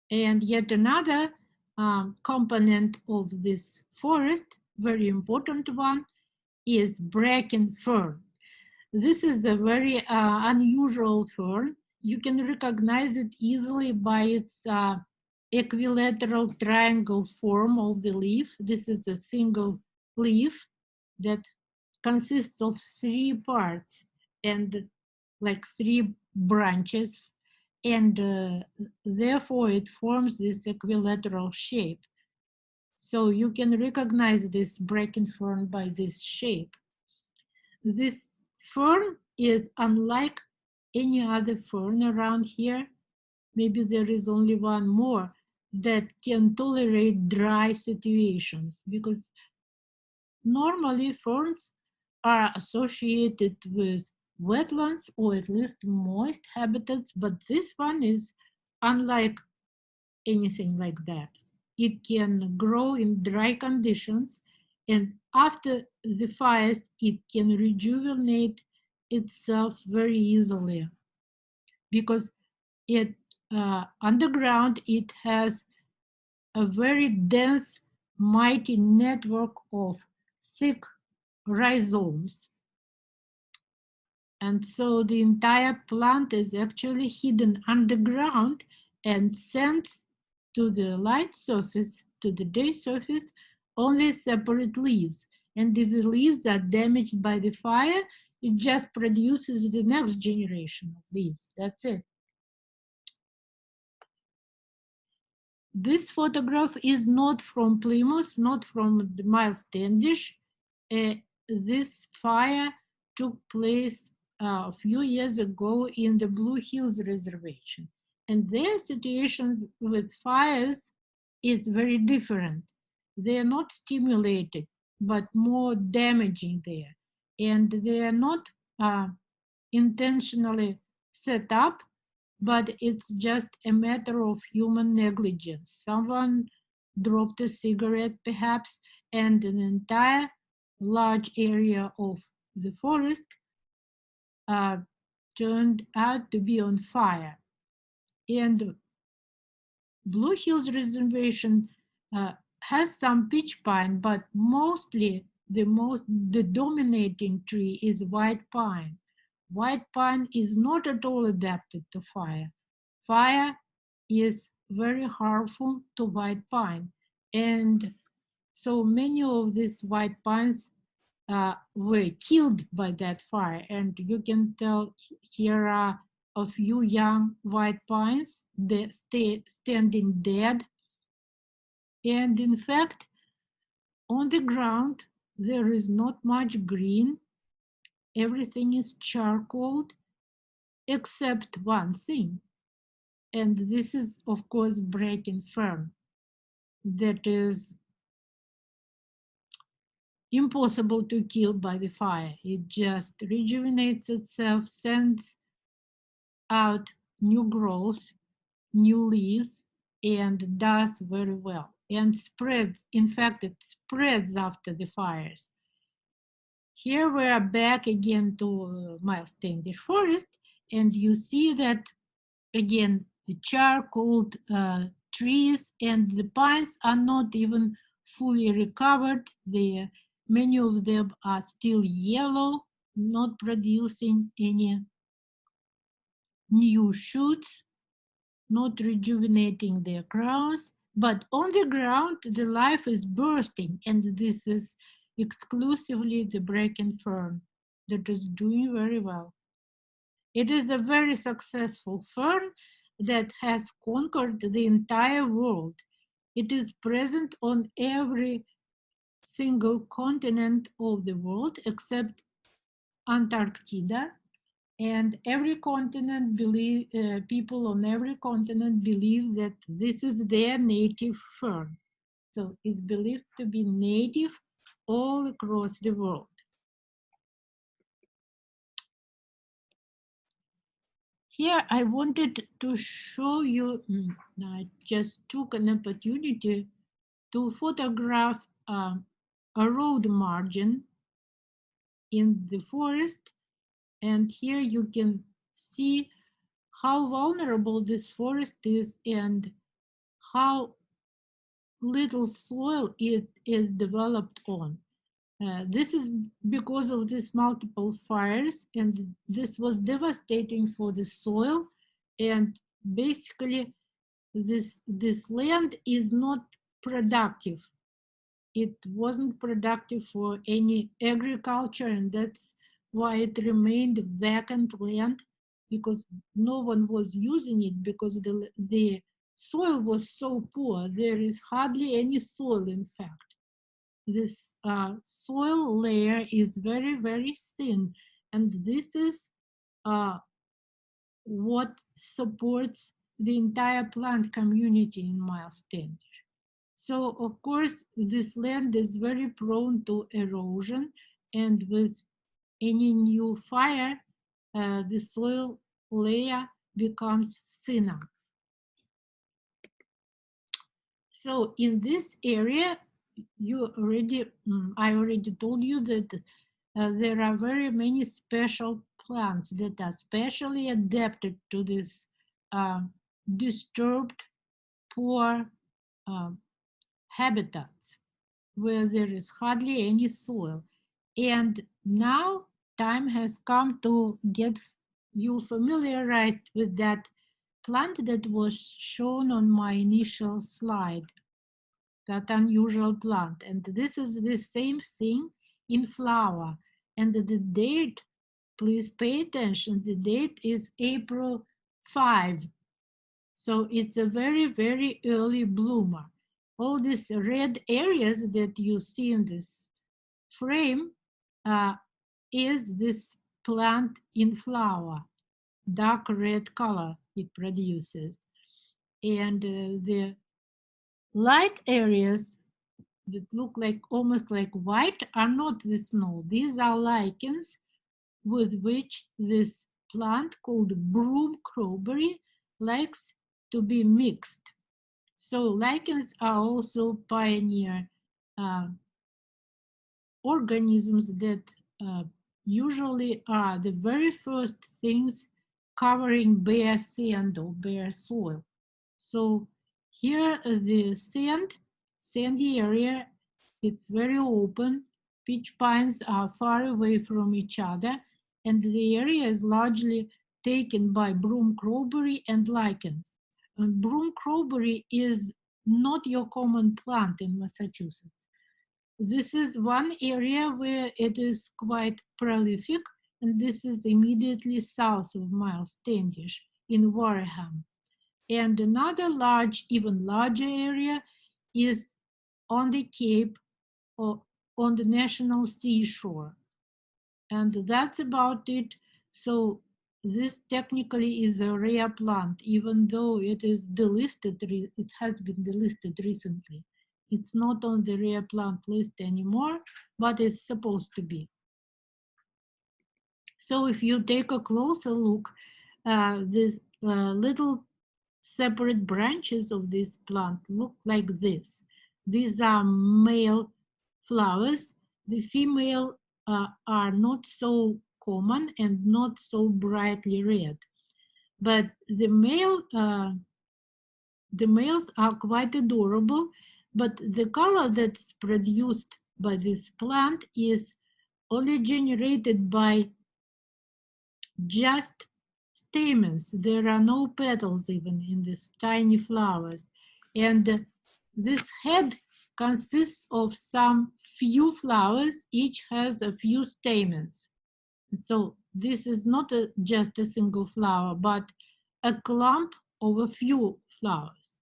And yet another component of this forest, very important one, is bracken fern. This is a very unusual fern. You can recognize it easily by its equilateral triangle form of the leaf. This is a single leaf that consists of three parts and like three branches, and therefore it forms this equilateral shape. So you can recognize this bracken fern by this shape. This fern is unlike any other fern around here. Maybe there is only one more that can tolerate dry situations, because normally ferns are associated with wetlands or at least moist habitats, but this one is unlike anything like that. It can grow in dry conditions, and after the fires, it can rejuvenate itself very easily because it underground it has a very dense, mighty network of thick rhizomes. And so the entire plant is actually hidden underground and sends to the light surface, to the day surface, only separate leaves. And if the leaves are damaged by the fire, it just produces the next generation of leaves. That's it. This photograph is not from Plymouth, not from the Myles Standish. This fire took place a few years ago in the Blue Hills Reservation. And their situations with fires is very different. They are not stimulated, but more damaging there. And they are not intentionally set up, but it's just a matter of human negligence. Someone dropped a cigarette perhaps, and an entire large area of the forest uh, turned out to be on fire. And Blue Hills Reservation has some pitch pine, but mostly the dominating tree is white pine. White pine is not at all adapted to fire. Fire is very harmful to white pine, and so many of these white pines were killed by that fire. And you can tell here are a few young white pines standing dead. And in fact, on the ground, there is not much green. Everything is charcoal except one thing. And this is, of course, bracken fern that is impossible to kill by the fire. It just rejuvenates itself, sends out new growth, new leaves, and does very well and spreads. In fact, it spreads after the fires. Here we are back again to Myles Standish Forest, and you see that again the charcoal trees and the pines are not even fully recovered. Many of them are still yellow, not producing any new shoots, not rejuvenating their crowns, but on the ground the life is bursting, and this is exclusively the bracken fern that is doing very well. It is a very successful fern that has conquered the entire world. It is present on every single continent of the world except Antarctica, and every continent people on every continent believe that this is their native fern. So it's believed to be native all across the world. Here I wanted to show you, I just took an opportunity to photograph a road margin in the forest, and here you can see how vulnerable this forest is and how little soil it is developed on. This is because of these multiple fires, and this was devastating for the soil. And basically, this land is not productive. It wasn't productive for any agriculture, and that's why it remained vacant land, because no one was using it, because the soil was so poor. There is hardly any soil, in fact. This soil layer is very, very thin, and this is what supports the entire plant community in Myles Standish. So, of course, this land is very prone to erosion, and with any new fire, the soil layer becomes thinner. So in this area, I already told you that there are very many special plants that are specially adapted to this disturbed, poor habitats where there is hardly any soil. And now time has come to get you familiarized with that plant that was shown on my initial slide, that unusual plant. And this is the same thing in flower. And the date, please pay attention, the date is April 5. So it's a very, very early bloomer. All these red areas that you see in this frame is this plant in flower, dark red color it produces. And the light areas that look like almost like white are not the snow. These are lichens with which this plant called broom crowberry likes to be mixed. So lichens are also pioneer uh, organisms that uh, usually are the very first things covering bare sand or bare soil. So here the sandy area, it's very open. Pitch pines are far away from each other, and the area is largely taken by broom crowberry and lichens. And broom crowberry is not your common plant in Massachusetts. This is one area where it is quite prolific, and this is immediately south of Myles Standish in Wareham. And another large, even larger area is on the Cape or on the national seashore. And that's about it. So this technically is a rare plant, even though it is delisted, it has been delisted recently. It's not on the rare plant list anymore, but it's supposed to be. So if you take a closer look, these little separate branches of this plant look like this. These are male flowers. The female are not so common and not so brightly red. But the males are quite adorable, but the color that's produced by this plant is only generated by just stamens. There are no petals even in these tiny flowers. And this head consists of some few flowers, each has a few stamens. So this is not just a single flower, but a clump of a few flowers.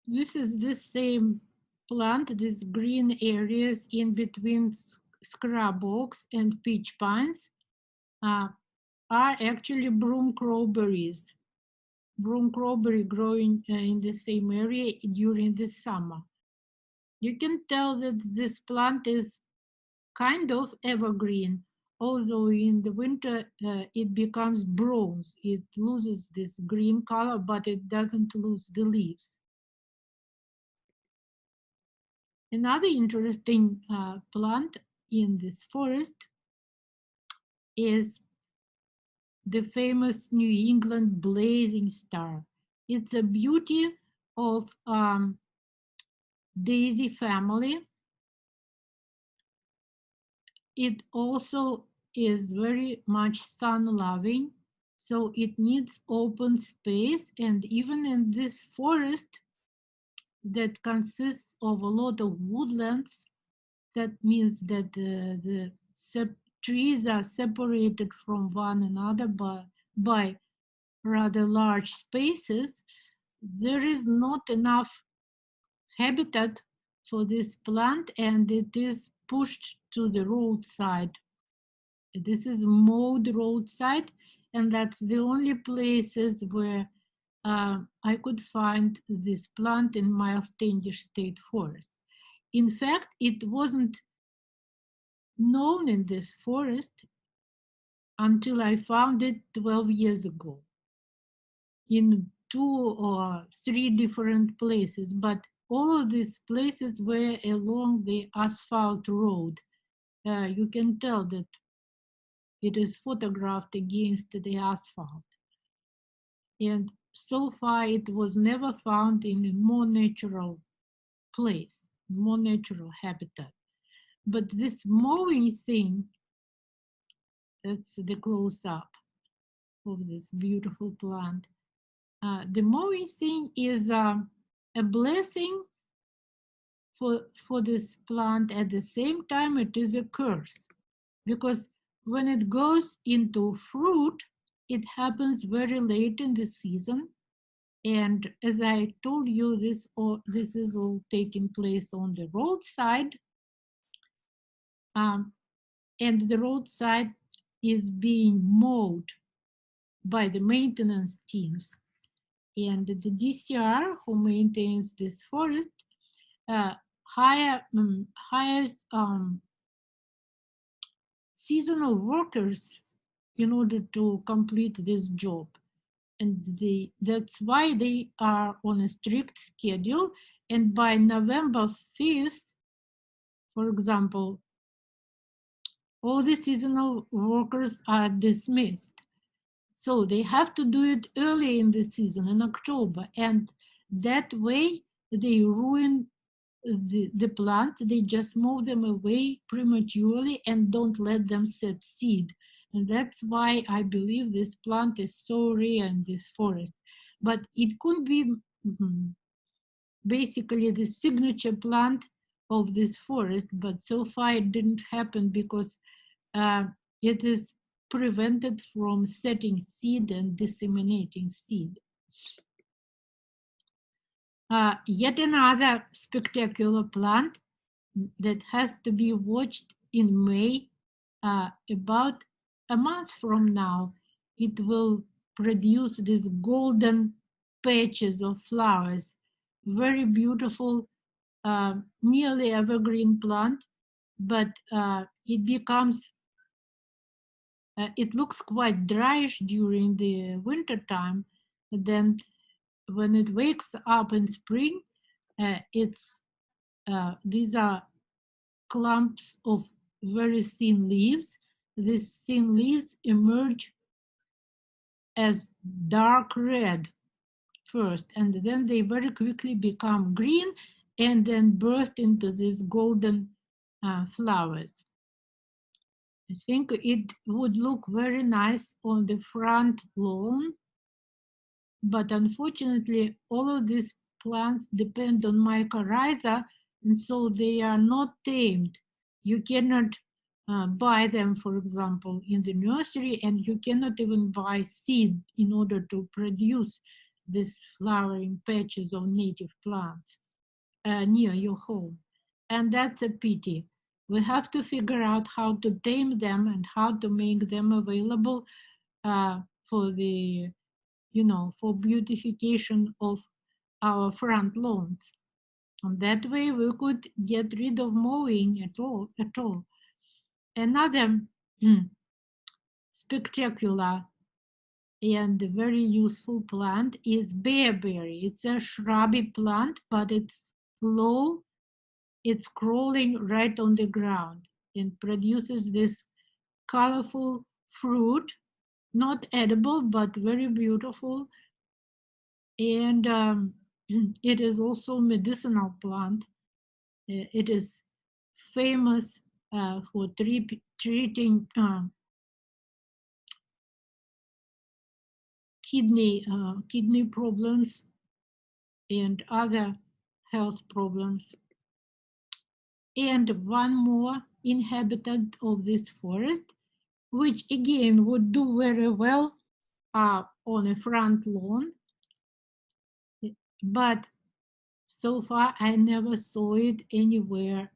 This is the same plant, these green areas in between scrub oaks and pitch pines are actually broom crowberries. Broom crowberry growing in the same area during the summer. You can tell that this plant is kind of evergreen, although in the winter it becomes bronze. It loses this green color, but it doesn't lose the leaves. Another interesting plant in this forest is the famous New England blazing star. It's a beauty of daisy family. It also is very much sun loving, so it needs open space. And even in this forest that consists of a lot of woodlands, that means that the trees are separated from one another by rather large spaces. There is not enough habitat for this plant, and it is pushed to the roadside. This is mowed roadside, and that's the only places where I could find this plant in Myles Standish State Forest. In fact, it wasn't known in this forest until I found it 12 years ago in 2 or 3 different places, but all of these places were along the asphalt road. You can tell that it is photographed against the asphalt. And so far, it was never found in a more natural place, more natural habitat. But this mowing thing, that's the close up of this beautiful plant. The mowing thing is a blessing for this plant. At the same time, it is a curse because when it goes into fruit, it happens very late in the season. And as I told you, this is all taking place on the roadside. And the roadside is being mowed by the maintenance teams. And the DCR, who maintains this forest, hires seasonal workers in order to complete this job. And that's why they are on a strict schedule. And by November 5th, for example, all the seasonal workers are dismissed. So they have to do it early in the season, in October. And that way they ruin the plant. They just move them away prematurely and don't let them set seed. And that's why I believe this plant is so rare in this forest. But it could be basically the signature plant of this forest, but so far it didn't happen because it is prevented from setting seed and disseminating seed. Yet another spectacular plant that has to be watched in May, about a month from now. It will produce these golden patches of flowers, very beautiful, nearly evergreen plant, but it becomes, it looks quite dryish during the winter time. Then when it wakes up in spring, these are clumps of very thin leaves. These thin leaves emerge as dark red first, and then they very quickly become green and then burst into these golden flowers. I think it would look very nice on the front lawn, but unfortunately all of these plants depend on mycorrhiza, and so they are not tamed. You cannot buy them, for example, in the nursery, and you cannot even buy seed in order to produce these flowering patches of native plants near your home. And that's a pity. We have to figure out how to tame them and how to make them available for the, for beautification of our front lawns. And that way we could get rid of mowing at all. Another spectacular and very useful plant is bearberry. It's a shrubby plant, but it's low. It's crawling right on the ground and produces this colorful fruit, not edible, but very beautiful. And it is also a medicinal plant. It is famous for treating kidney problems and other health problems. And one more inhabitant of this forest, which again would do very well on a front lawn, but so far I never saw it anywhere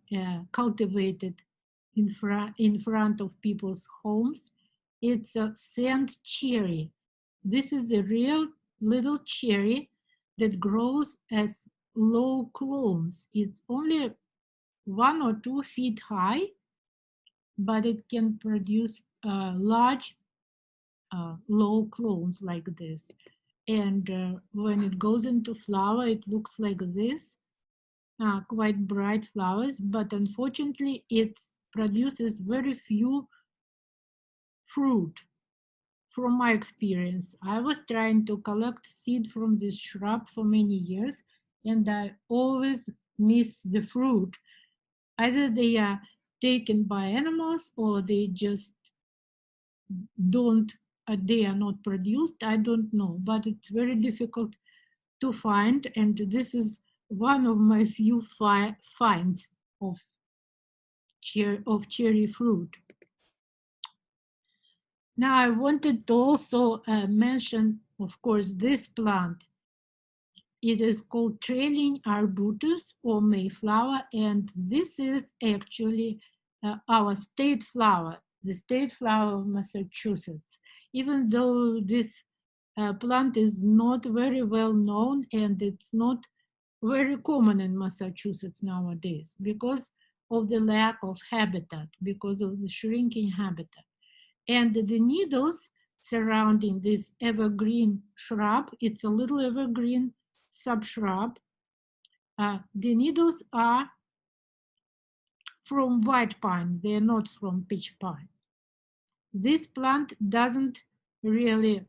cultivated in front of people's homes. It's a sand cherry. This is a real little cherry that grows as low clones. It's only 1 or 2 feet high, but it can produce large low clones like this. And when it goes into flower, it looks like this, quite bright flowers, but unfortunately it produces very few fruit. From my experience, I was trying to collect seed from this shrub for many years, and I always miss the fruit. Either they are taken by animals or they just don't, they are not produced. I don't know, but it's very difficult to find, and this is one of my few finds of cherry fruit. Now I wanted to also mention, of course, this plant. It is called trailing arbutus or mayflower, and this is actually our state flower, the state flower of Massachusetts. Even though this plant is not very well known and it's not very common in Massachusetts nowadays, because of the lack of habitat, because of the shrinking habitat. And the needles surrounding this evergreen shrub, it's a little evergreen subshrub. The needles are from white pine, they're not from pitch pine. This plant doesn't really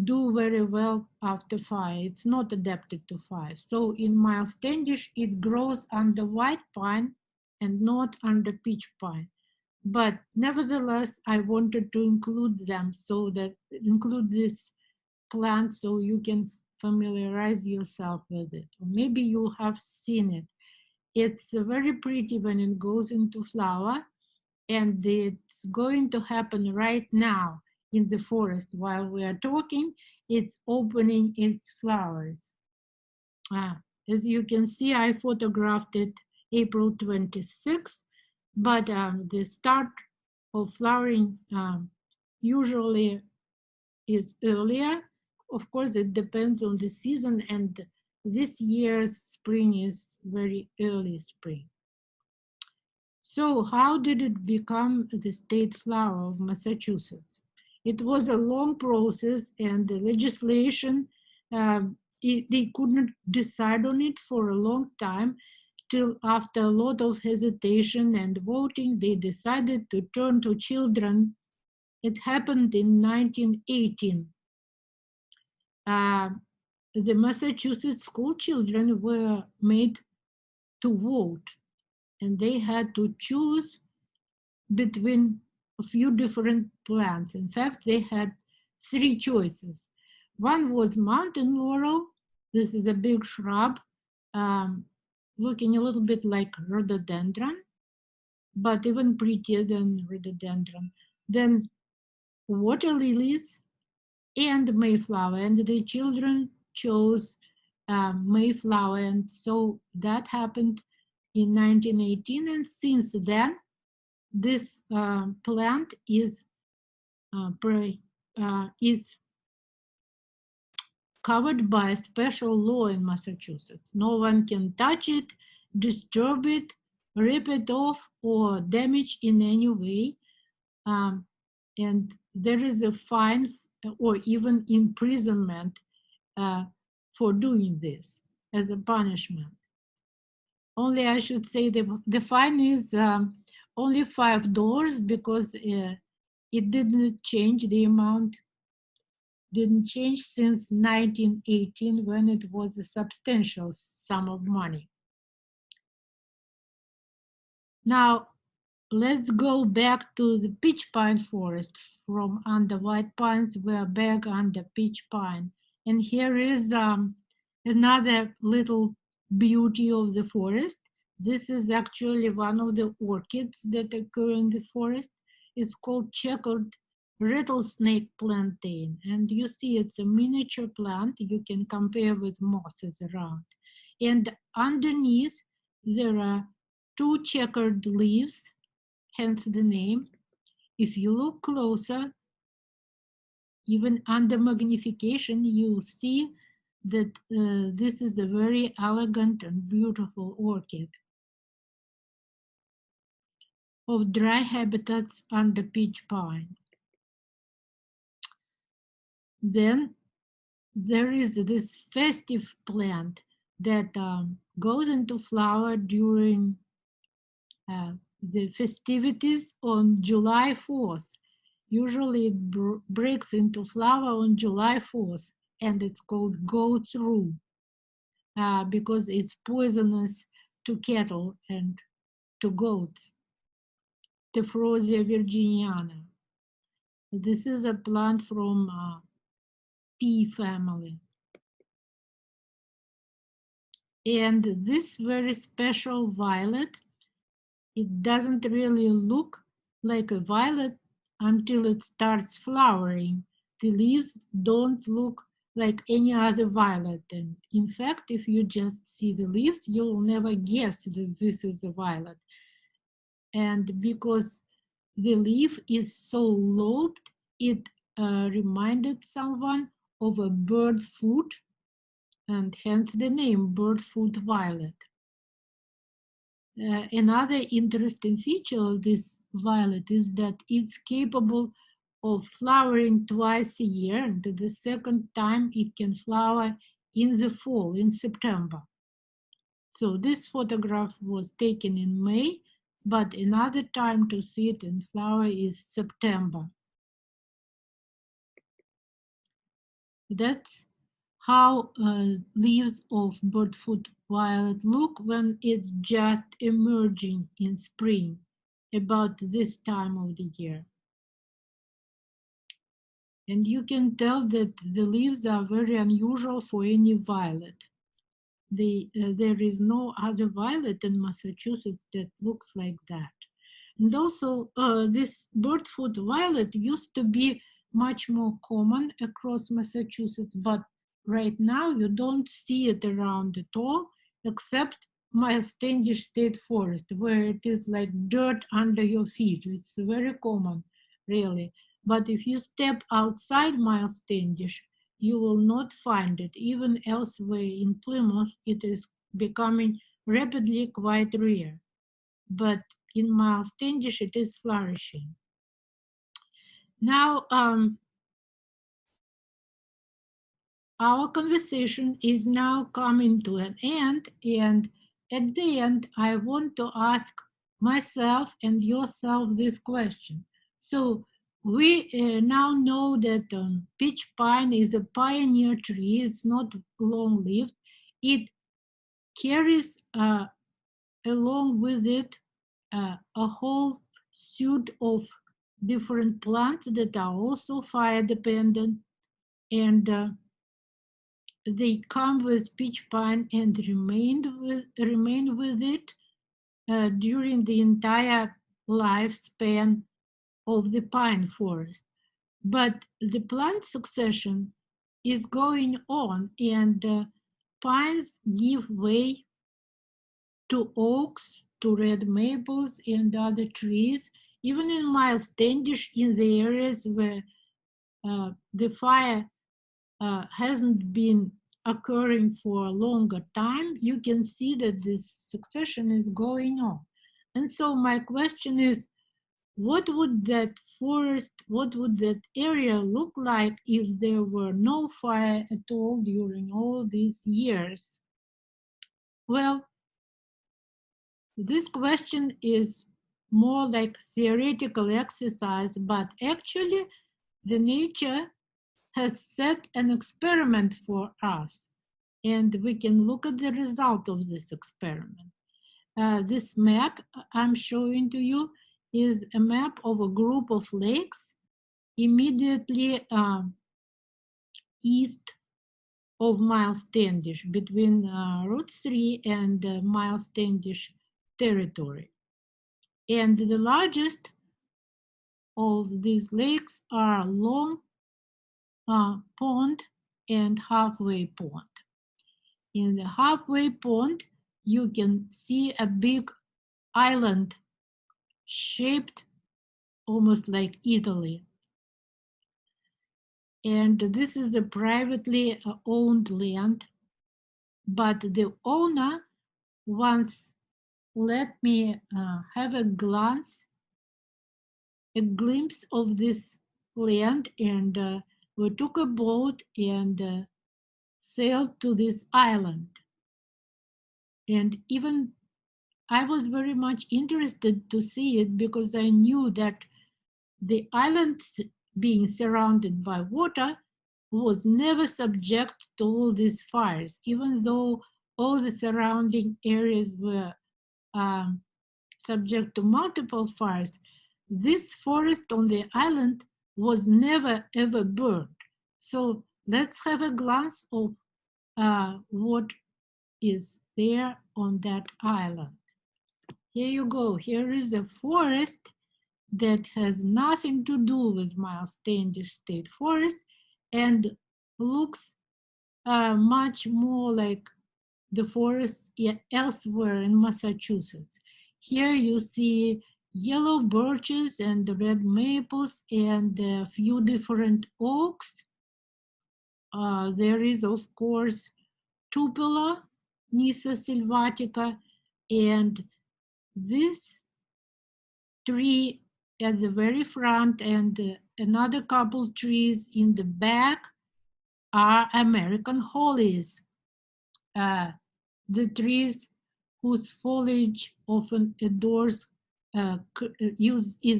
do very well after fire. It's not adapted to fire. So in Myles Standish, it grows under white pine and not under pitch pine. But nevertheless, I wanted to include them, so that include this plant so you can familiarize yourself with it. Or maybe you have seen it. It's very pretty when it goes into flower, and it's going to happen right now in the forest. While we are talking, it's opening its flowers. As you can see, I photographed it April 26th, but the start of flowering usually is earlier. Of course, it depends on the season, and this year's spring is very early spring. So how did it become the state flower of Massachusetts? It was a long process, and the legislation, they couldn't decide on it for a long time, till after a lot of hesitation and voting, they decided to turn to children. It happened in 1918. The Massachusetts school children were made to vote, and they had to choose between a few different plants. In fact, they had three choices. One was mountain laurel. This is a big shrub, looking a little bit like rhododendron, but even prettier than rhododendron. Then water lilies and Mayflower, and the children chose Mayflower, and so that happened in 1918, and since then this plant is covered by a special law in Massachusetts. No one can touch it, disturb it, rip it off, or damage in any way. And there is a fine or even imprisonment for doing this as a punishment. Only I should say the fine is only $5, because it didn't change, the amount didn't change since 1918, when it was a substantial sum of money. Now, let's go back to the pitch pine forest. From under white pines, we're back under pitch pine. And here is another little beauty of the forest. This is actually one of the orchids that occur in the forest. It's called checkered rattlesnake plantain. And you see it's a miniature plant you can compare with mosses around. And underneath, there are two checkered leaves, hence the name. If you look closer, even under magnification, you'll see that this is a very elegant and beautiful orchid of dry habitats under pitch pine. Then there is this festive plant that goes into flower during the festivities on July 4th. Usually it breaks into flower on July 4th, and it's called goat's rue because it's poisonous to cattle and to goats. Tephrosia virginiana. This is a plant from pea family. And this very special violet, it doesn't really look like a violet until it starts flowering. The leaves don't look like any other violet. And in fact, if you just see the leaves, you'll never guess that this is a violet. And because the leaf is so lobed, it reminded someone of a bird foot, and hence the name bird foot violet. Another interesting feature of this violet is that it's capable of flowering twice a year, and the second time it can flower in the fall, in September. So this photograph was taken in May, but another time to see it in flower is September. That's how leaves of birdfoot violet look when it's just emerging in spring, about this time of the year. And you can tell that the leaves are very unusual for any violet. There is no other violet in Massachusetts that looks like that. And also, this birdfoot violet used to be much more common across Massachusetts, but right now you don't see it around at all, except Myles Standish State Forest, where it is like dirt under your feet. It's very common, really. But if you step outside Myles Standish, you will not find it. Even elsewhere in Plymouth, it is becoming rapidly quite rare. But in Myles Standish, it is flourishing. Now, our conversation is now coming to an end, and at the end, I want to ask myself and yourself this question. So, we now know that pitch pine is a pioneer tree. It's not long-lived. It carries along with it a whole suite of different plants that are also fire dependent, and they come with pitch pine and remain with it during the entire lifespan of the pine forest. But the plant succession is going on, and pines give way to oaks, to red maples, and other trees. Even in Myles Standish, in the areas where the fire hasn't been occurring for a longer time, you can see that this succession is going on. And so my question is, what would that forest, what would that area look like if there were no fire at all during all these years? Well, this question is more like theoretical exercise, but actually the nature has set an experiment for us, and we can look at the result of this experiment. This map I'm showing to you is a map of a group of lakes immediately east of Myles Standish, between Route 3 and Myles Standish territory. And the largest of these lakes are Long Pond and Halfway Pond. In the Halfway Pond, you can see a big island shaped almost like Italy. And this is a privately owned land, but the owner once let me have a glimpse of this land, and we took a boat and sailed to this island. And even I was very much interested to see it because I knew that the island, being surrounded by water, was never subject to all these fires, even though all the surrounding areas were subject to multiple fires. This forest on the island was never ever burned. So let's have a glance of what is there on that island. Here you go. Here is a forest that has nothing to do with Myles Standish State Forest and looks much more like the forests elsewhere in Massachusetts. Here you see yellow birches and red maples and a few different oaks. There is, of course, Tupelo, Nyssa sylvatica, and This tree at the very front and another couple trees in the back are American hollies, the trees whose foliage often is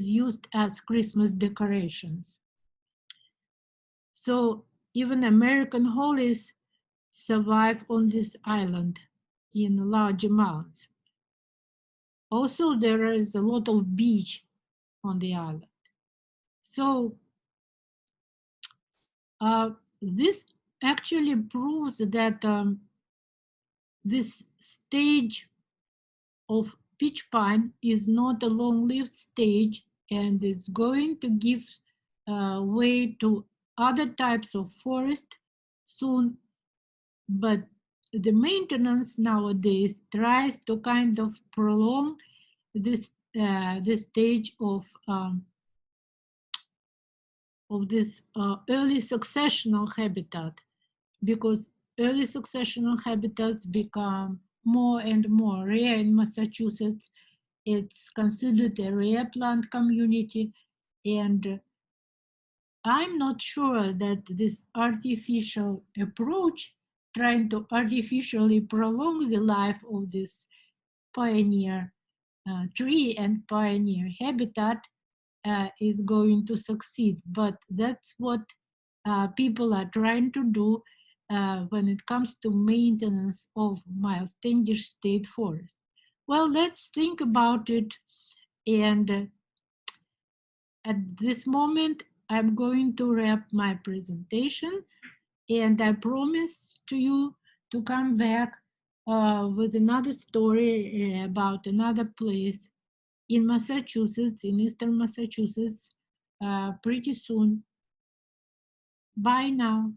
used as Christmas decorations. So even American hollies survive on this island in large amounts. Also, there is a lot of beach on the island. So this actually proves that this stage of pitch pine is not a long-lived stage, and it's going to give way to other types of forest soon. But the maintenance nowadays tries to kind of prolong this stage of this early successional habitat, because early successional habitats become more and more rare in Massachusetts. It's considered a rare plant community, and I'm not sure that this artificial approach, trying to artificially prolong the life of this pioneer tree and pioneer habitat, is going to succeed. But that's what people are trying to do when it comes to maintenance of Myles Standish State Forest. Well, let's think about it. And at this moment, I'm going to wrap my presentation. And I promise to you to come back with another story about another place in Massachusetts, in Eastern Massachusetts, pretty soon. Bye now.